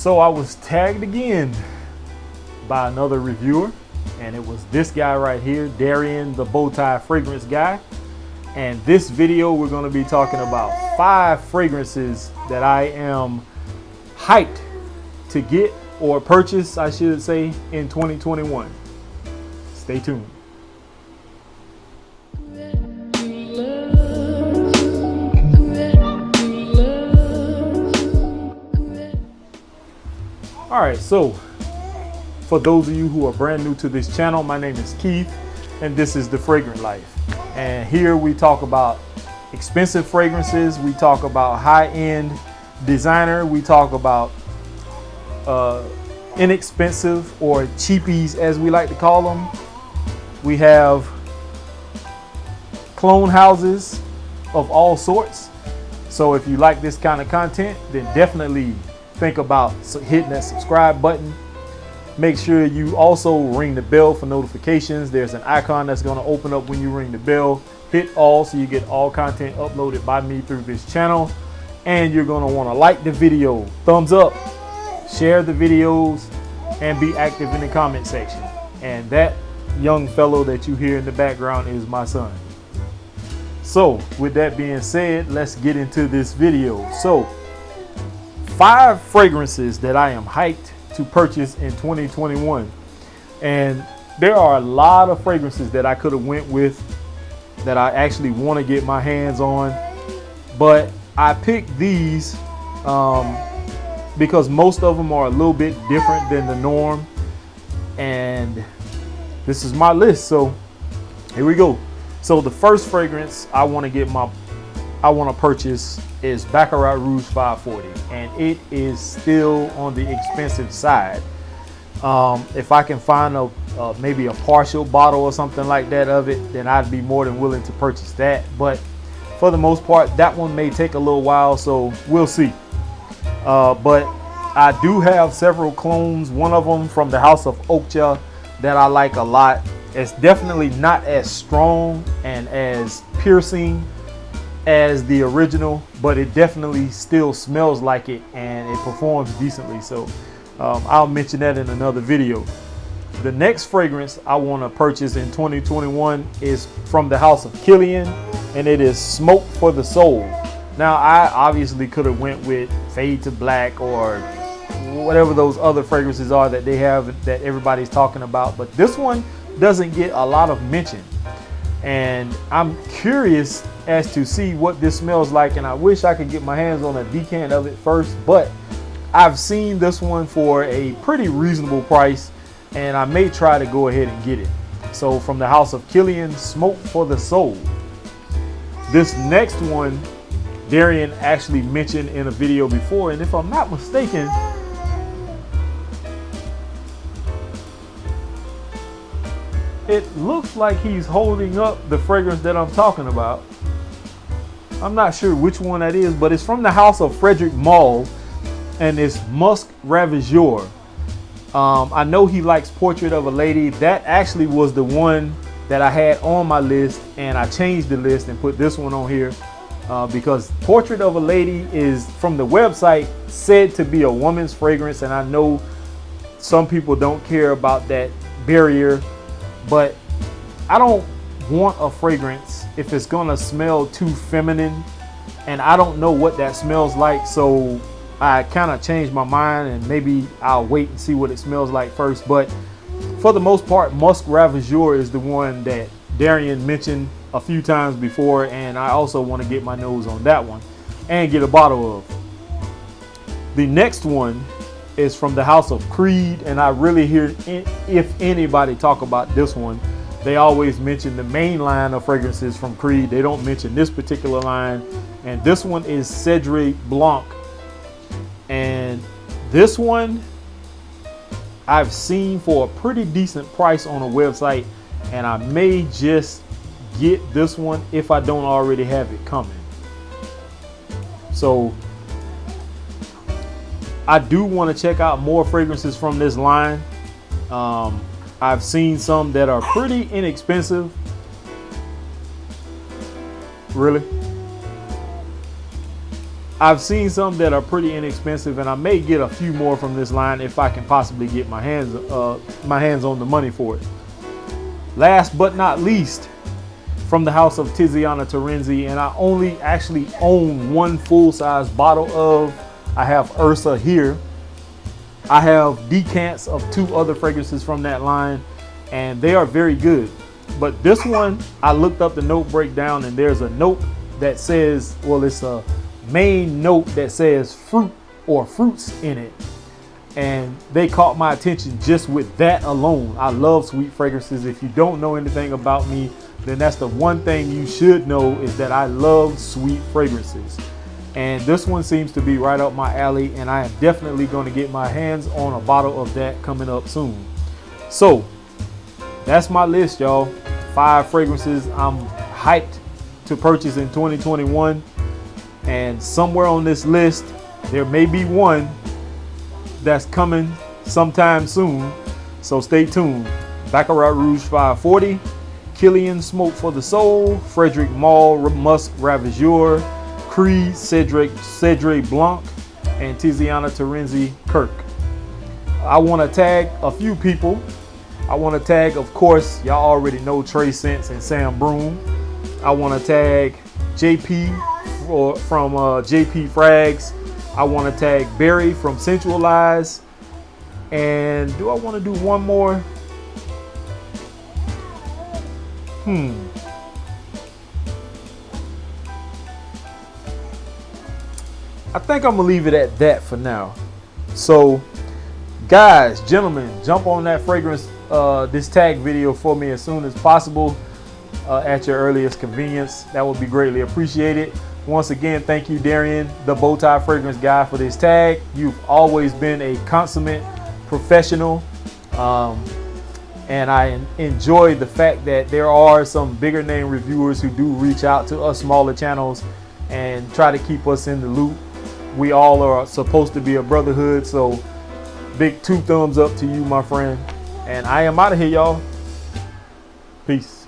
So I was tagged again by another reviewer, and it was this guy right here, Darian, the bow tie fragrance guy. And this video, we're going to be talking about 5 fragrances that I am hyped to get or purchase, I should say, in 2021. Stay tuned. All right, so for those of you who are brand new to this channel, my name is Keith, and this is The Fragrant Life. And here we talk about expensive fragrances, we talk about high-end designer, we talk about inexpensive or cheapies, as we like to call them. We have clone houses of all sorts. So if you like this kind of content, then definitely think about hitting that subscribe button. Make sure you also ring the bell for notifications. There's an icon that's going to open up when you ring the bell. Hit all so you get all content uploaded by me through this channel. And you're going to want to like the video, thumbs up, share the videos, and be active in the comment section. And that young fellow that you hear in the background is my son. So with that being said, let's get into this video. So 5 fragrances that I am hyped to purchase in 2021. And there are a lot of fragrances that I could have went with that I actually want to get my hands on. But I picked these because most of them are a little bit different than the norm. And this is my list. So here we go. So the first fragrance I want to purchase is Baccarat Rouge 540, and it is still on the expensive side. If I can find maybe a partial bottle or something like that of it, then I'd be more than willing to purchase that. But for the most part, that one may take a little while, so we'll see. But I do have several clones, one of them from the House of Okja that I like a lot. It's definitely not as strong and as piercing as the original, but it definitely still smells like it and it performs decently. So I'll mention that in another video. The next fragrance I want to purchase in 2021 is from the House of Killian, and it is Smoke for the Soul. Now I obviously could have went with Fade to Black or whatever those other fragrances are that they have that everybody's talking about, but this one doesn't get a lot of mention. And I'm curious as to see what this smells like, and I wish I could get my hands on a decant of it first, but I've seen this one for a pretty reasonable price, and I may try to go ahead and get it. So from the House of Killian, Smoke for the Soul. This next one, Darian actually mentioned in a video before, and if I'm not mistaken, it looks like he's holding up the fragrance that I'm talking about. I'm not sure which one that is, but it's from the House of Cedric Blanc, and it's Musk Ravageur. I know he likes Portrait of a Lady. That actually was the one that I had on my list, and I changed the list and put this one on here because Portrait of a Lady is, from the website, said to be a woman's fragrance, and I know some people don't care about that barrier, but I don't want a fragrance if it's gonna smell too feminine, and I don't know what that smells like, so I kind of changed my mind, and maybe I'll wait and see what it smells like first. But for the most part, Musk Ravageur is the one that Darian mentioned a few times before, and I also want to get my nose on that one and get a bottle of. The next one is from the House of Creed, and I really hear, if anybody talk about this one, they always mention the main line of fragrances from Creed. They don't mention this particular line, and this one is Cedric Blanc. And this one I've seen for a pretty decent price on a website, and I may just get this one if I don't already have it coming. So I do want to check out more fragrances from this line. I've seen some that are pretty inexpensive. Really? I've seen some that are pretty inexpensive, and I may get a few more from this line if I can possibly get my hands on the money for it. Last but not least, from the house of Tiziana Tarenzi, and I only actually own one full-size bottle of. I have Ursa here. I have decants of 2 other fragrances from that line, and they are very good. But this one, I looked up the note breakdown, and there's a note that says, well, it's a main note that says fruit or fruits in it. And they caught my attention just with that alone. I love sweet fragrances. If you don't know anything about me, then that's the one thing you should know, is that I love sweet fragrances. And this one seems to be right up my alley, and I am definitely going to get my hands on a bottle of that coming up soon. So that's my list, y'all. 5 fragrances I'm hyped to purchase in 2021. And somewhere on this list, there may be one that's coming sometime soon. So stay tuned. Baccarat Rouge 540, Killian Smoke for the Soul, Frederic Malle Musk Ravageur, Creed Cedric Blanc, and Tiziana Tarenzi Kirk. I want to tag a few people. I want to tag, of course, y'all already know Trey Sense and Sam Broom. I want to tag JP from JP Frags. I want to tag Barry from Sensualize. And do I want to do one more? I think I'm gonna leave it at that for now. So guys, gentlemen, jump on that fragrance, this tag video for me as soon as possible, at your earliest convenience. That would be greatly appreciated. Once again, thank you, Darian, the Bowtie Fragrance Guy, for this tag. You've always been a consummate professional, and I enjoy the fact that there are some bigger name reviewers who do reach out to us smaller channels and try to keep us in the loop. We all are supposed to be a brotherhood, so big 2 thumbs up to you, my friend. And I am out of here, y'all. Peace.